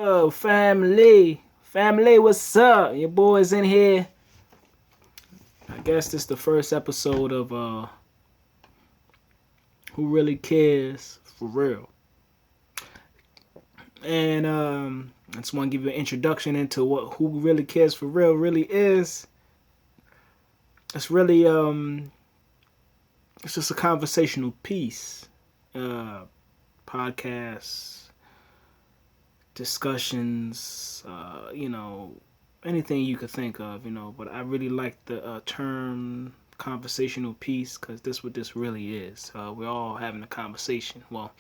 Oh, family. Family, what's up? Your boys in here. I guess this is the first episode of Who Really Cares for Real. And I just want to give you an introduction into what Who Really Cares for Real really is. It's really it's just a conversational piece. Podcasts, discussions, anything you could think of, But I really like the term conversational piece because this what this really is. We're all having a conversation. Well,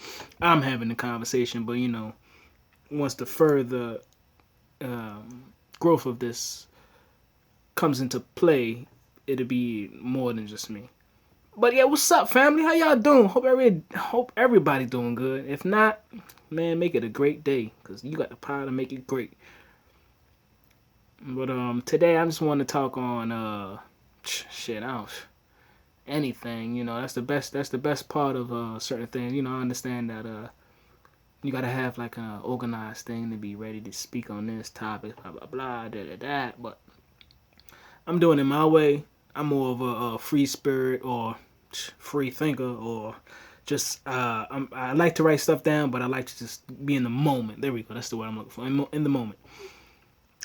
I'm having a conversation, but once the further growth of this comes into play, it'll be more than just me. But yeah, what's up, family? How y'all doing? Hope everybody doing good. If not, man, make it a great day, cause you got the power to make it great. But today I just want to talk on shit out anything. That's the best. That's the best part of certain things. I understand that you gotta have like an organized thing to be ready to speak on this topic. Blah blah blah. Da da da. But I'm doing it my way. I'm more of a free spirit or free thinker, or just I like to write stuff down, but I like to just be in the moment. There we go. That's the word I'm looking for. In the moment.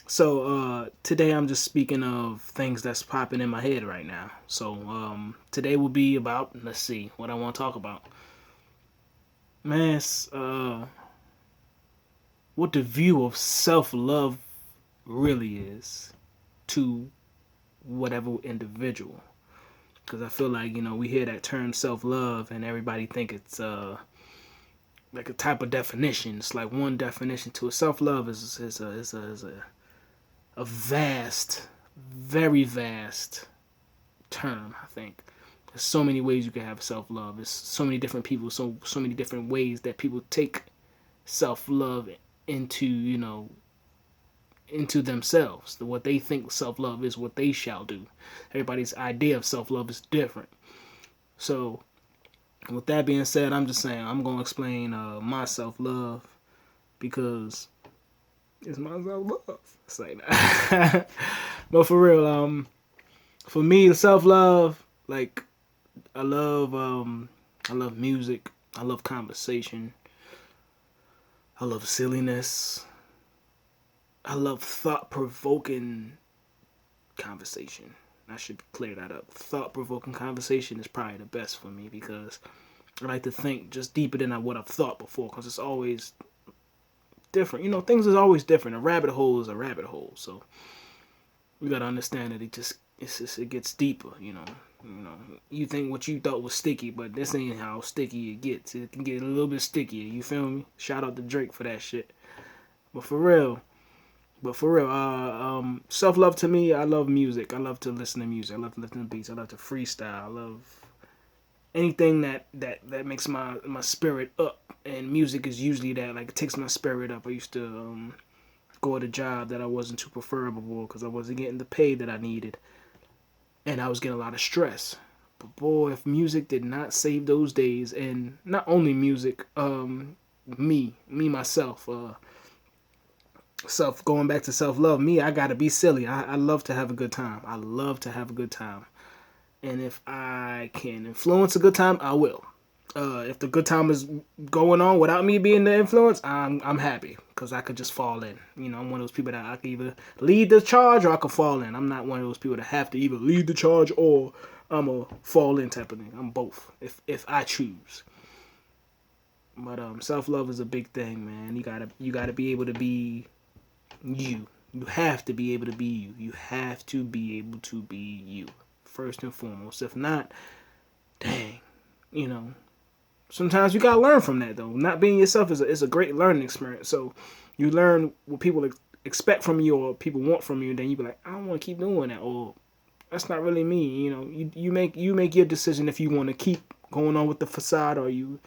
So today I'm just speaking of things that's popping in my head right now. So today will be about, let's see what I want to talk about. Man, what the view of self-love really is to whatever individual. Because I feel like, we hear that term self-love and everybody think it's like a type of definition. It's like one definition to it. Self-love is a vast, very vast term, I think. There's so many ways you can have self-love. There's so many different people, so many different ways that people take self-love into, into themselves. What they think self-love is, what they shall do. Everybody's idea of self-love is different. So, with that being said, I'm just saying, I'm going to explain my self-love because it's my self-love. Say that. But for real, for me, self-love, like, I love music. I love conversation. I love silliness. I love thought-provoking conversation. I should clear that up. Thought-provoking conversation is probably the best for me because I like to think just deeper than what I've thought before because it's always different. Things is always different. A rabbit hole is a rabbit hole. So we gotta understand that it gets deeper. You think what you thought was sticky, but this ain't how sticky it gets. It can get a little bit stickier. You feel me? Shout out to Drake for that shit. But for real, self-love to me, I love music. I love to listen to music. I love to listen to beats. I love to freestyle. I love anything that makes my spirit up. And music is usually that, like, it takes my spirit up. I used to go at a job that I wasn't too preferable because I wasn't getting the pay that I needed. And I was getting a lot of stress. But boy, if music did not save those days, and not only music, me myself, going back to self-love, I gotta be silly. I love to have a good time. I love to have a good time. And if I can influence a good time, I will. If the good time is going on without me being the influence, I'm happy because I could just fall in. I'm one of those people that I can either lead the charge or I could fall in. I'm not one of those people that have to either lead the charge or I'm a fall in type of thing. I'm both if I choose. But self-love is a big thing, man. You gotta be able to be you. You have to be able to be you. You have to be able to be you first and foremost. If not, dang, sometimes you gotta learn from that though. Not being yourself is a great learning experience. So you learn what people expect from you or people want from you, and then you be like, I don't want to keep doing that, or that's not really me. You make your decision if you want to keep going on with the facade, or you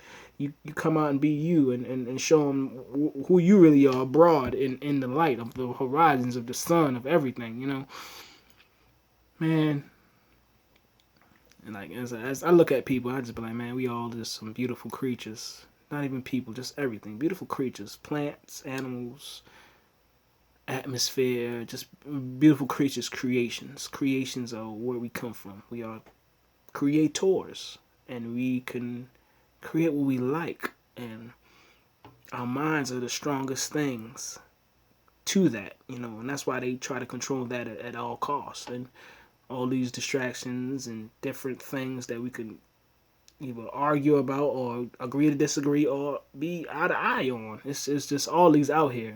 come out and be you and show them who you really are abroad in the light of the horizons of the sun of everything. Man. And like as I look at people, I just be like, man, we all just some beautiful creatures not even people, just everything. Beautiful creatures, plants, animals, atmosphere, just beautiful creatures, creations. Creations are where we come from. We are creators, and we can create what we like, and our minds are the strongest things to that, and that's why they try to control that at all costs, and all these distractions and different things that we can either argue about or agree to disagree or be eye to eye on. It's just all these out here,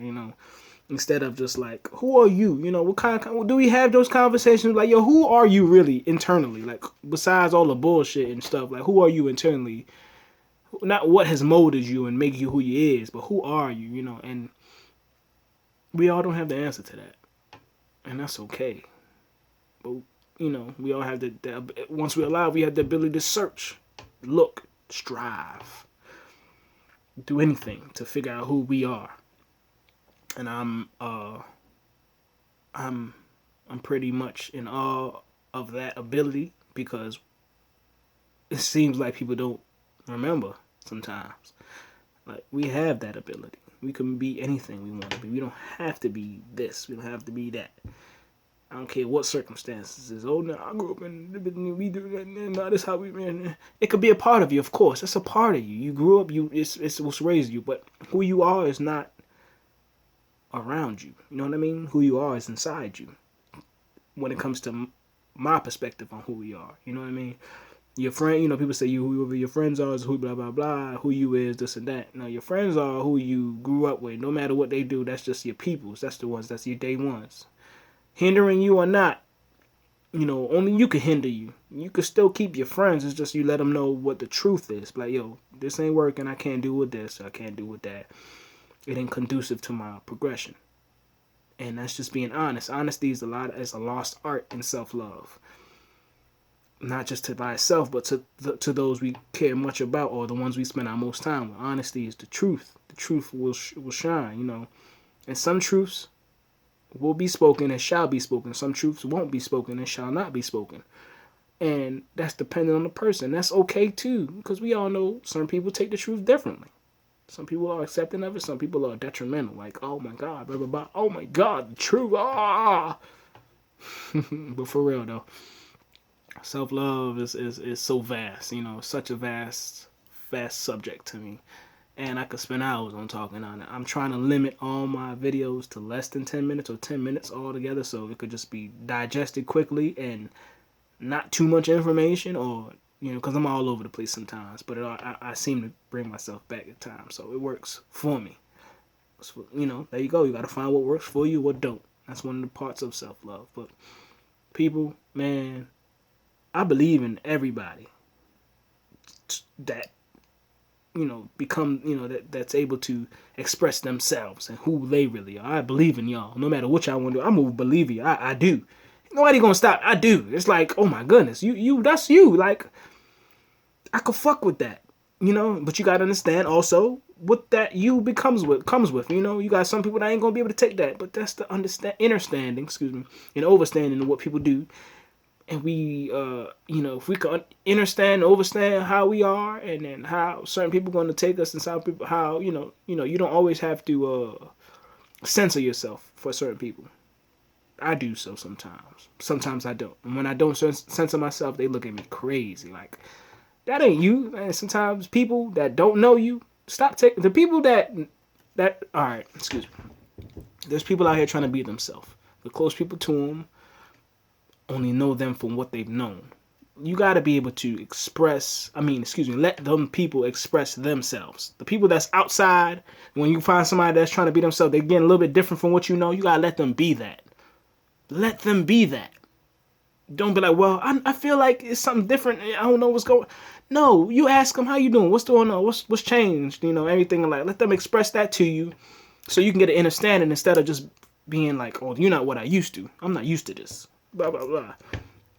instead of just like, who are you? What kind of, do we have those conversations like, yo, who are you really internally? Like, besides all the bullshit and stuff, like, who are you internally? Not what has molded you and make you who you is, but who are you, and we all don't have the answer to that. And that's okay. But, we all have once we're alive, we have the ability to search, look, strive, do anything to figure out who we are. And I'm pretty much in awe of that ability, because it seems like people don't remember sometimes. Like, we have that ability. We can be anything we want to be. We don't have to be this. We don't have to be that. I don't care what circumstances is. Oh, no, I grew up in, we do that. No, that's how we, man. It could be a part of you, of course. That's a part of you. You grew up, it's what's raised you. But who you are is not around you. You know what I mean? Who you are is inside you. When it comes to my perspective on who we are. You know what I mean? Your friend, people say whoever your friends are is who blah, blah, blah. Who you is, this and that. No, your friends are who you grew up with. No matter what they do, that's just your peoples. That's the ones, that's your day ones. Hindering you or not, only you can hinder you. You can still keep your friends. It's just you let them know what the truth is. Like, yo, this ain't working. I can't do with this. I can't do with that. It ain't conducive to my progression. And that's just being honest. Honesty is a lost art in self-love. Not just to thyself, but to those we care much about, or the ones we spend our most time with. Honesty is the truth. The truth will shine, And some truths will be spoken and shall be spoken. Some truths won't be spoken and shall not be spoken. And that's dependent on the person. That's okay too, because we all know some people take the truth differently. Some people are accepting of it. Some people are detrimental. Like, oh my God, blah, blah, blah. Oh my God, the truth. Ah. But for real though, self-love is so vast. Such a vast subject to me. And I could spend hours on talking on it. I'm trying to limit all my videos to less than 10 minutes or 10 minutes altogether, so it could just be digested quickly and not too much information, or, because I'm all over the place sometimes. But I seem to bring myself back at times, so it works for me. So, there you go. You got to find what works for you, what don't. That's one of the parts of self-love. But people, man, I believe in everybody that become, that's able to express themselves and who they really are. I believe in y'all. No matter what y'all want to do, I'm a believer. I do. Nobody gonna stop. I do. It's like, oh my goodness, you, that's you. Like, I could fuck with that, but you gotta understand also what that you comes with. You got some people that ain't gonna be able to take that, but that's the understanding, and overstanding of what people do. And we, if we can understand and overstand how we are, and then how certain people are going to take us, and some people, how, you don't always have to censor yourself for certain people. I do so sometimes. Sometimes I don't. And when I don't censor myself, they look at me crazy. Like, that ain't you. And sometimes people that don't know you, stop taking, the people that, all right, excuse me. There's people out here trying to be themselves. The close people to them only know them from what they've known. You got to be able to let them people express themselves. The people that's outside, when you find somebody that's trying to be themselves, they're getting a little bit different from what you know, you got to let them be that. Let them be that. Don't be like, well, I feel like it's something different. I don't know what's going on. No, you ask them, how you doing? What's going on? What's changed? Everything. Like, let them express that to you so you can get an understanding, instead of just being like, oh, you're not what I used to. I'm not used to this. Blah, blah, blah.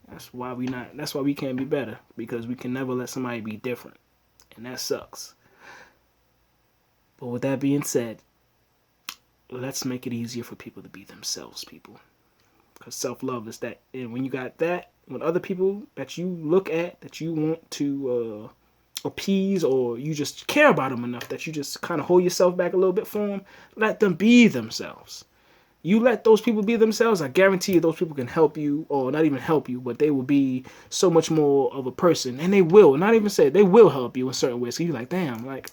That's why we can't be better, because we can never let somebody be different. And that sucks. But with that being said, let's make it easier for people to be themselves, people. Because self-love is that. And when you got that, when other people that you look at, that you want to appease, or you just care about them enough that you just kind of hold yourself back a little bit for them. Let them be themselves. You let those people be themselves, I guarantee you those people can help you, or not even help you, but they will be so much more of a person. And they will, not even say, they will help you in certain ways. So you're like, damn, like,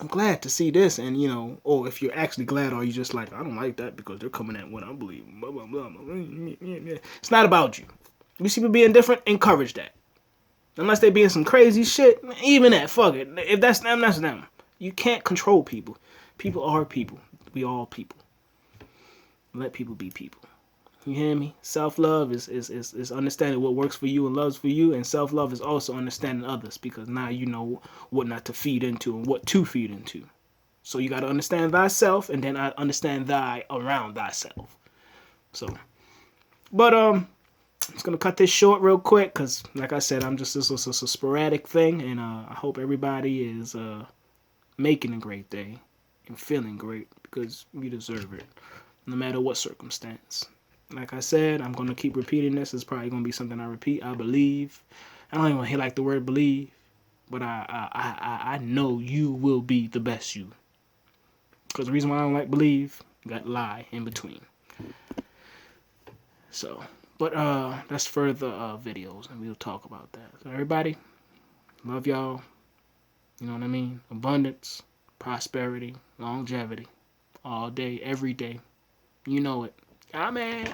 I'm glad to see this. And, you know, or if you're actually glad, or you just like, I don't like that because they're coming at what I believe. Blah, blah, blah, blah. It's not about you. You see people being different, encourage that. Unless they being some crazy shit, even that, fuck it. If that's them, that's them. You can't control people. People are people. We all people. Let people be people. You hear me? Self-love is understanding what works for you and loves for you, and self-love is also understanding others, because now you know what not to feed into and what to feed into. So you got to understand thyself, and then I understand thy around thyself. So, but I'm just gonna cut this short real quick, because like I said, this is a sporadic thing, and I hope everybody is making a great day and feeling great, because you deserve it, no matter what circumstance. Like I said, I'm going to keep repeating this. It's probably going to be something I repeat. I believe. I don't even like the word believe, but I know you will be the best you. Because the reason why I don't like believe, got lie in between. So, but that's further videos, and we'll talk about that. So everybody, love y'all. You know what I mean? Abundance, prosperity, longevity, all day, every day. You know it. Amen.